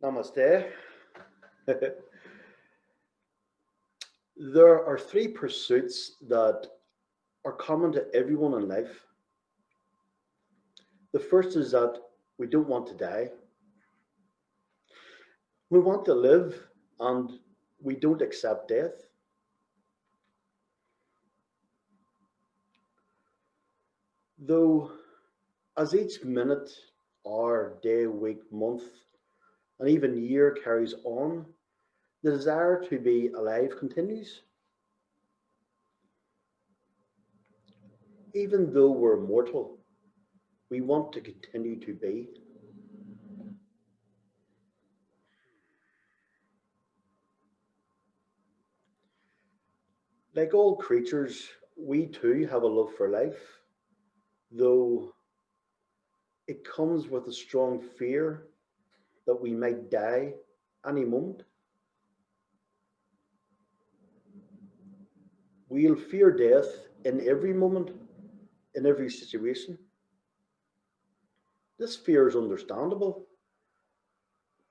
Namaste. There are three pursuits that are common to everyone in life. The first is that we don't want to die. We want to live and we don't accept death. Though, as each minute, hour, day, week, month, and even year carries on, the desire to be alive continues. Even though we're mortal, we want to continue to be. Like all creatures, we too have a love for life, though it comes with a strong fear that we might die any moment. We'll fear death in every moment, in every situation. This fear is understandable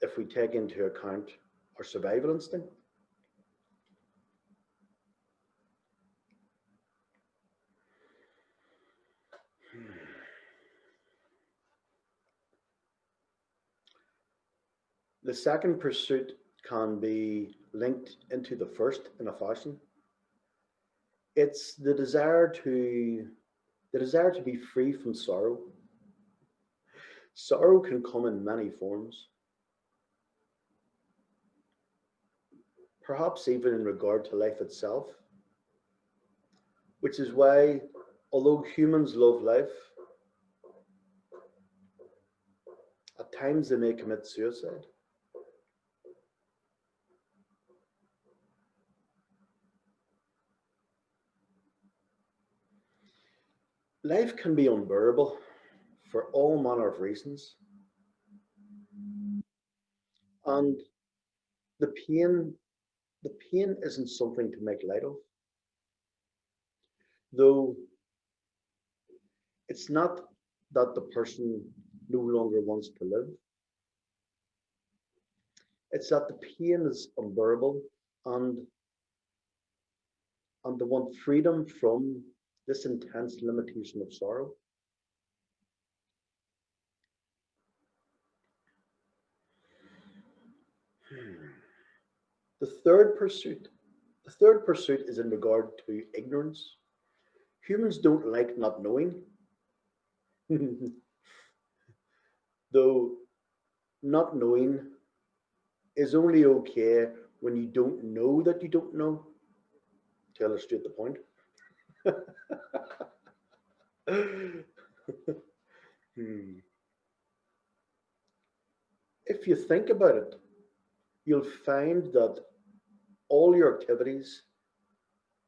if we take into account our survival instinct. The second pursuit can be linked into the first in a fashion. It's the desire to be free from sorrow. Sorrow can come in many forms, perhaps even in regard to life itself, which is why, although humans love life, at times they may commit suicide. Life can be unbearable for all manner of reasons, and the pain, the pain isn't something to make light of, though it's not that the person no longer wants to live. It's that the pain is unbearable, and they want freedom from this intense limitation of sorrow. The third pursuit, the third pursuit is in regard to ignorance. Humans don't like not knowing, though not knowing is only okay when you don't know that you don't know, to illustrate the point. Hmm. If you think about it, you'll find that all your activities,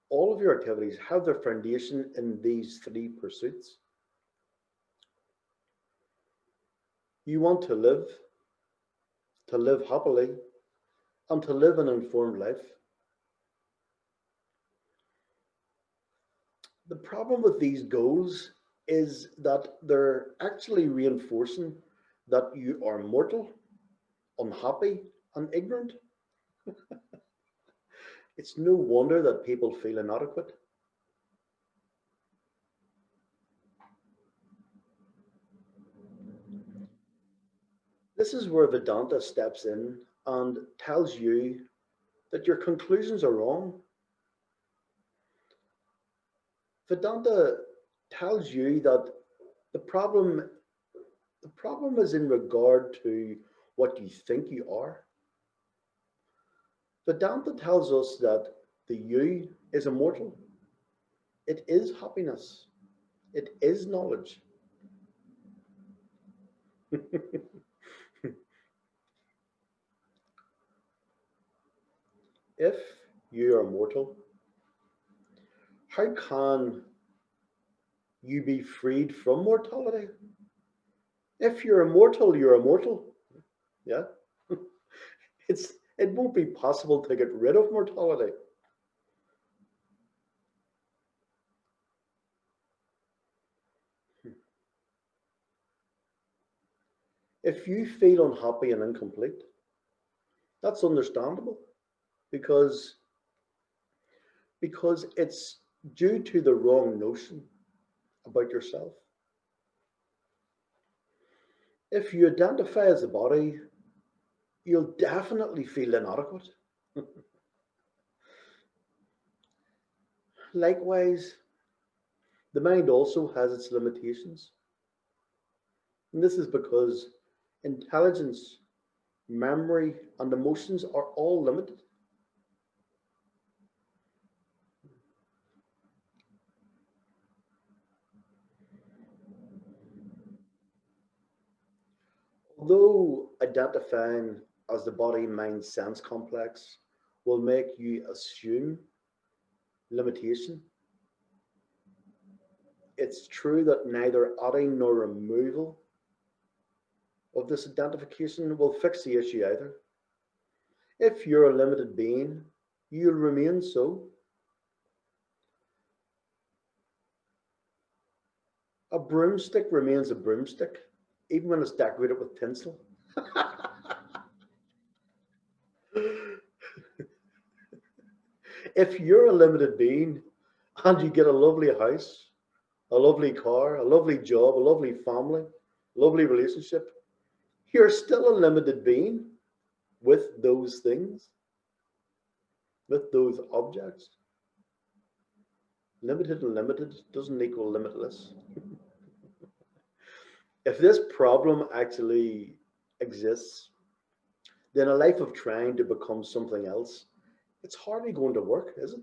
all of your activities have their foundation in these three pursuits. You want to live happily, and to live an informed life. The problem with these goals is that they're actually reinforcing that you are mortal, unhappy, and ignorant. It's no wonder that people feel inadequate. This is where Vedanta steps in and tells you that your conclusions are wrong. Vedanta tells you that the problem the problem is in regard to what you think you are. Vedanta tells us that the you is immortal. It is happiness. It is knowledge. If you are mortal, how can you be freed from mortality? If you're immortal, you're immortal. Yeah. It won't be possible to get rid of mortality. If you feel unhappy and incomplete, That's understandable because it's due to the wrong notion about yourself. If you identify as a body, you'll definitely feel inadequate. Likewise, the mind also has its limitations. And this is because intelligence, memory, and emotions are all limited. Although identifying as the body mind sense complex will make you assume limitation, it's true that neither adding nor removal of this identification will fix the issue either. If you're a limited being, you'll remain so. A broomstick remains a broomstick, even when it's decorated with tinsel. If you're a limited being and you get a lovely house, a lovely car, a lovely job, a lovely family, lovely relationship, you're still a limited being with those things, with those objects. Limited and limited doesn't equal limitless. If this problem actually exists, then a life of trying to become something else, it's hardly going to work, is it?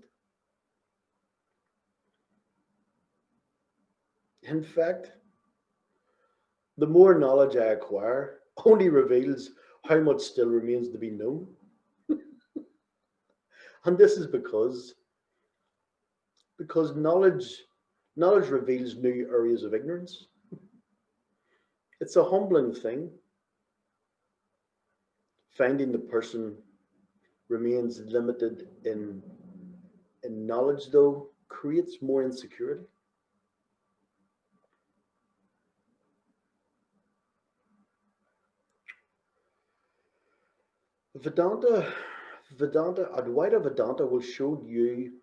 In fact, the more knowledge I acquire only reveals how much still remains to be known. And this is because knowledge reveals new areas of ignorance. It's a humbling thing. Finding the person remains limited in knowledge, though, creates more insecurity. Vedanta, Advaita Vedanta will show you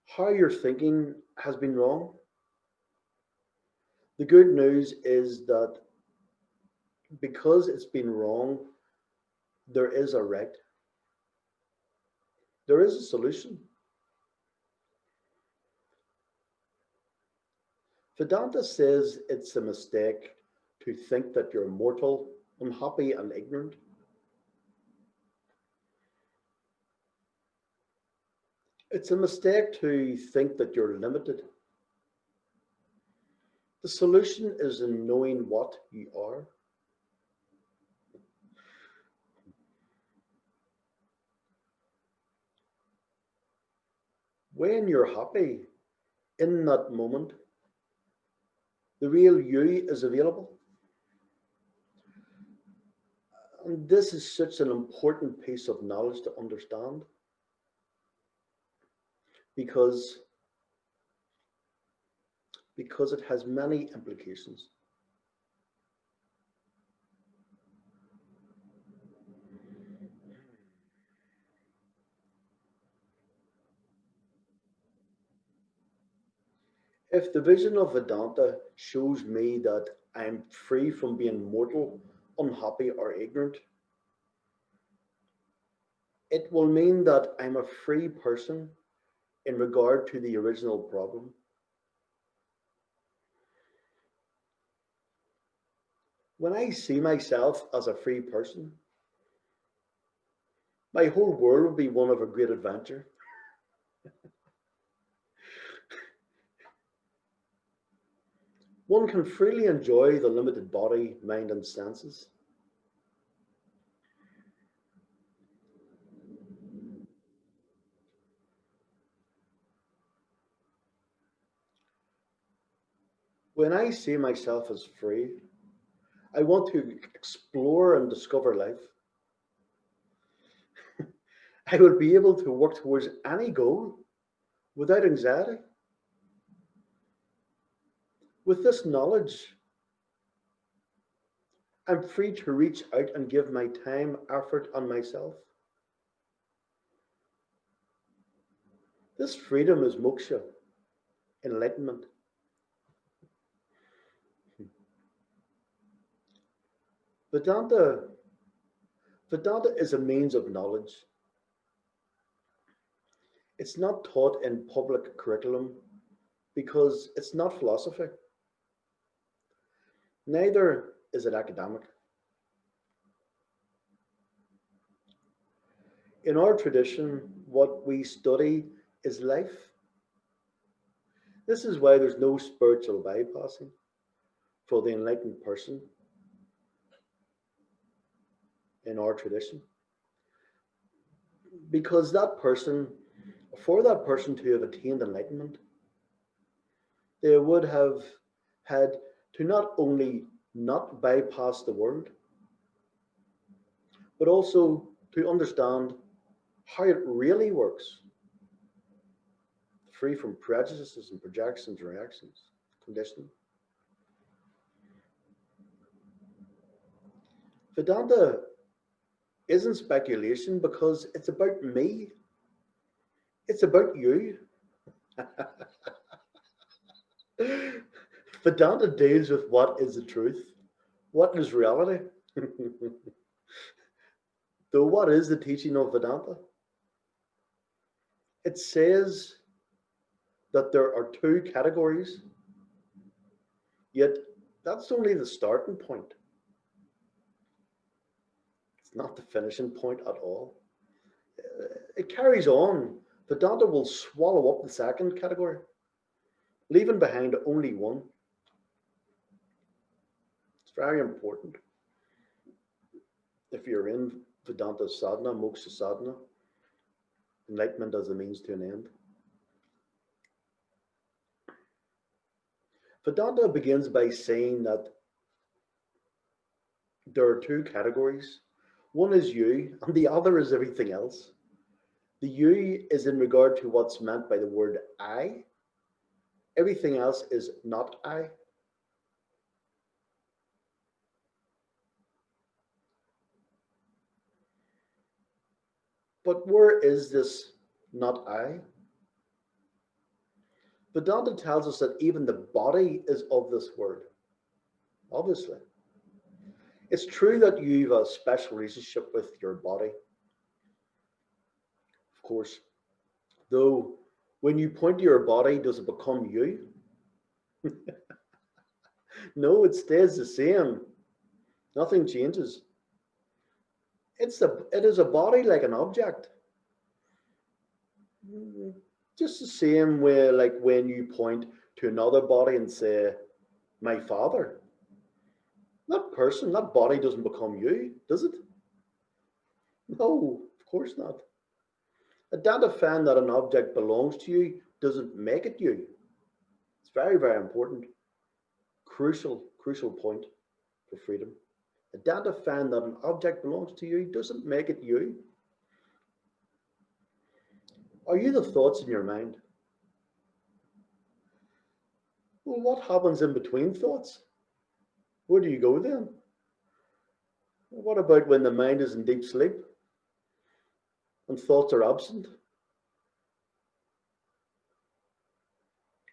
how your thinking has been wrong. The good news is that because it's been wrong, there is a right, there is a solution. Vedanta says it's a mistake to think that you're mortal, unhappy, and ignorant. It's a mistake to think that you're limited. The solution is in knowing what you are. When you're happy in that moment, the real you is available. And this is such an important piece of knowledge to understand because, because it has many implications. If the vision of Vedanta shows me that I'm free from being mortal, unhappy, or ignorant, it will mean that I'm a free person in regard to the original problem. When I see myself as a free person, my whole world will be one of a great adventure. One can freely enjoy the limited body, mind, and senses. When I see myself as free, I want to explore and discover life. I will be able to work towards any goal without anxiety. With this knowledge, I'm free to reach out and give my time, effort, and myself. This freedom is moksha, enlightenment. Vedanta, Vedanta is a means of knowledge. It's not taught in public curriculum because it's not philosophy. Neither is it academic. In our tradition, what we study is life. This is why there's no spiritual bypassing for the enlightened person in our tradition. Because for that person to have attained enlightenment, they would have had to not only not bypass the world, but also to understand how it really works, free from prejudices and projections, reactions, conditioning. Vedanta isn't speculation because it's about me. It's about you. Vedanta deals with what is the truth, what is reality. So, what is the teaching of Vedanta? It says that there are two categories, yet that's only the starting point. It's not the finishing point at all. It carries on. Vedanta will swallow up the second category, leaving behind only one. It's very important. If you're in Vedanta sadhana, moksha sadhana, enlightenment as a means to an end. Vedanta begins by saying that there are two categories. One is you, and the other is everything else. The you is in regard to what's meant by the word I. Everything else is not I. But where is this not I? Vedanta tells us that even the body is of this word, obviously. It's true that you have a special relationship with your body, of course, though when you point to your body, does it become you? No, it stays the same. Nothing changes. It is a body like an object. Just the same way, like when you point to another body and say, my father. That person, that body doesn't become you, does it? No, of course not. Identifying that an object belongs to you doesn't make it you. It's very, very important. Crucial point for freedom. Identifying that an object belongs to you doesn't make it you. Are you the thoughts in your mind? Well, what happens in between thoughts? Where do you go then? What about when the mind is in deep sleep and thoughts are absent?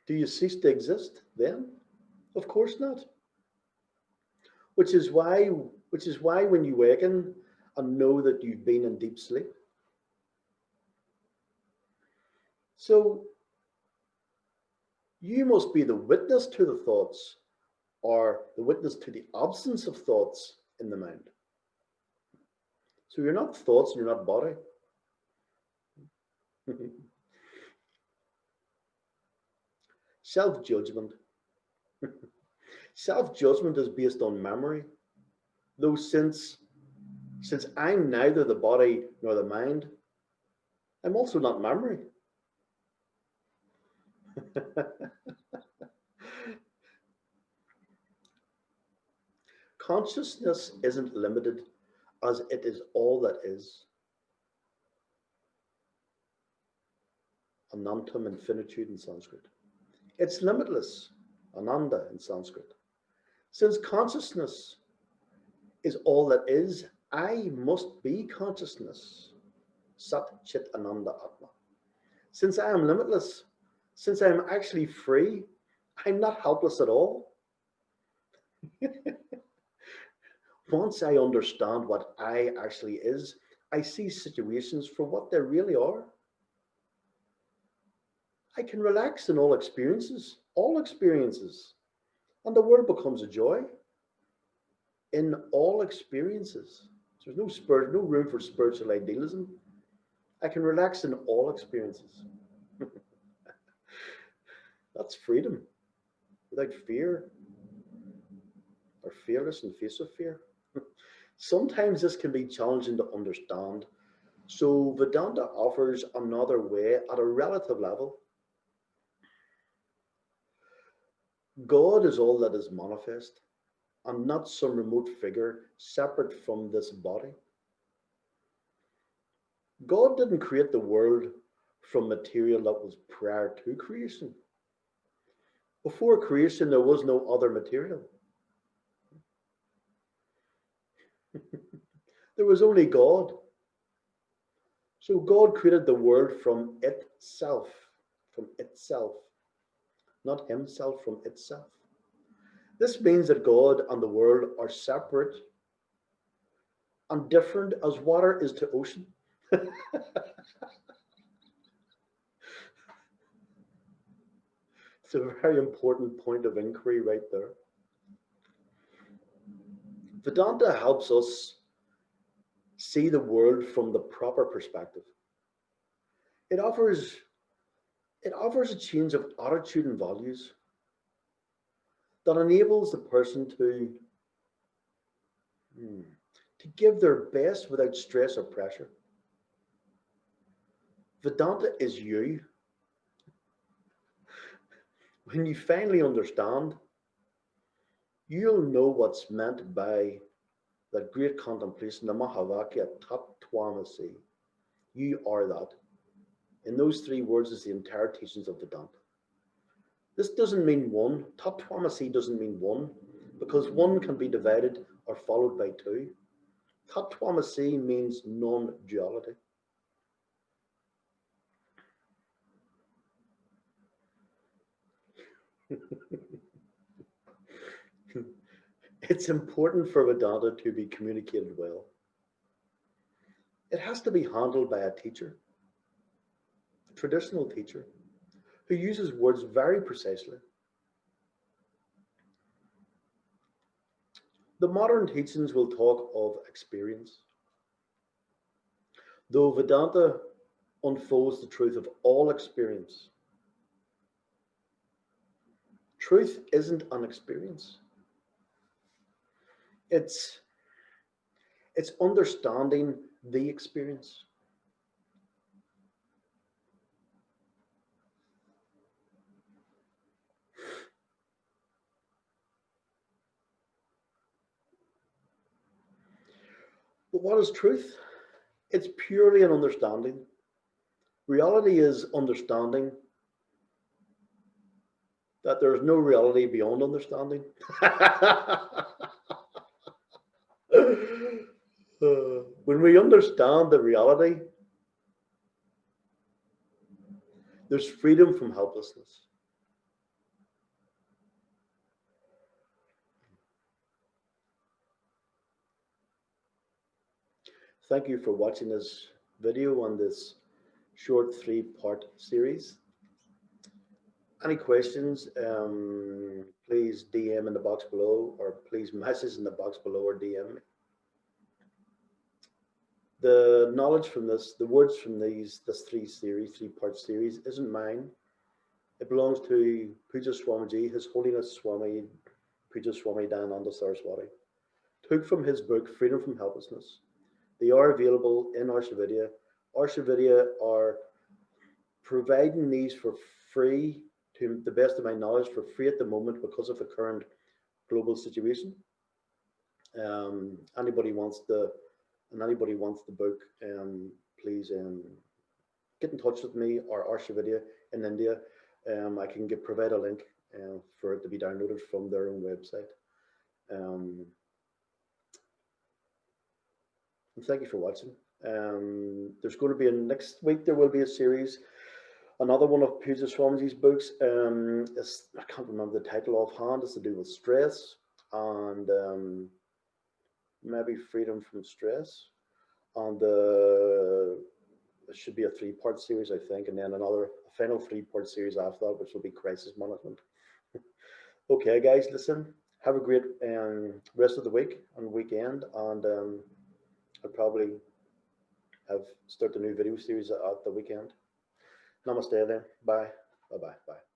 Do you cease to exist then? Of course not. Which is why when you waken and know that you've been in deep sleep. So you must be the witness to the thoughts or the witness to the absence of thoughts in the mind. So you're not thoughts and you're not body. Self-judgment. Self-judgment is based on memory. Though since I'm neither the body nor the mind, I'm also not memory. Consciousness isn't limited as it is all that is. Anantam, infinitude in Sanskrit. It's limitless, ananda in Sanskrit. Since consciousness is all that is, I must be consciousness. Sat Chit Ananda Atma. Since I am limitless, since I am actually free, I'm not helpless at all. Once I understand what I actually is, I see situations for what they really are. I can relax in all experiences, and the world becomes a joy in all experiences. There's no room for spiritual idealism. I can relax in all experiences. That's freedom without fear or fearless in face of fear. Sometimes this can be challenging to understand. So Vedanta offers another way at a relative level. God is all that is manifest and not some remote figure separate from this body. God didn't create the world from material that was prior to creation. Before creation, there was no other material. There was only God. So God created the world from itself, not himself, from itself. This means that God and the world are separate and different as water is to ocean. It's a very important point of inquiry right there. Vedanta helps us see the world from the proper perspective. It offers it offers a change of attitude and values that enables the person hmm, to give their best without stress or pressure. Vedanta is you. When you finally understand, you'll know what's meant by that great contemplation, the Mahavakya Tattvamasi. You are that. In those three words is the entire teachings of Vedanta. This doesn't mean one. Tattvamasi doesn't mean one, because one can be divided or followed by two. Tattvamasi means non-duality. It's important for Vedanta to be communicated well. It has to be handled by a teacher, a traditional teacher, who uses words very precisely. The modern teachings will talk of experience, though Vedanta unfolds the truth of all experience. Truth isn't an experience. It's it's understanding the experience. But what is truth? It's purely an understanding. Reality is understanding that there's no reality beyond understanding. When we understand the reality, there's freedom from helplessness. Thank you for watching this video on this short three-part series. Any questions, please DM in the box below, or please message in the box below, or DM me. The knowledge from this, the words from this three-part series isn't mine. It belongs to Puja Swamiji, His Holiness Swami Puja Swami Dayananda Saraswati. Took from his book, Freedom from Helplessness. They are available in Arshavidya. Arshavidya are providing these for free, to the best of my knowledge, for free at the moment because of the current global situation. Anybody wants the book, please get in touch with me or Arshavidya in India. I can provide a link for it to be downloaded from their own website. And thank you for watching. There's going to be next week. There will be a series Another one of Peter Swaminji's books is, I can't remember the title offhand. It's to do with stress and maybe freedom from stress. And it should be a three-part series, I think, and then another a final three-part series after that, which will be crisis management. Okay, guys, listen. Have a great rest of the week and weekend, and I'll probably have start a new video series at the weekend. Namaste then. Bye. Bye. Bye. Bye.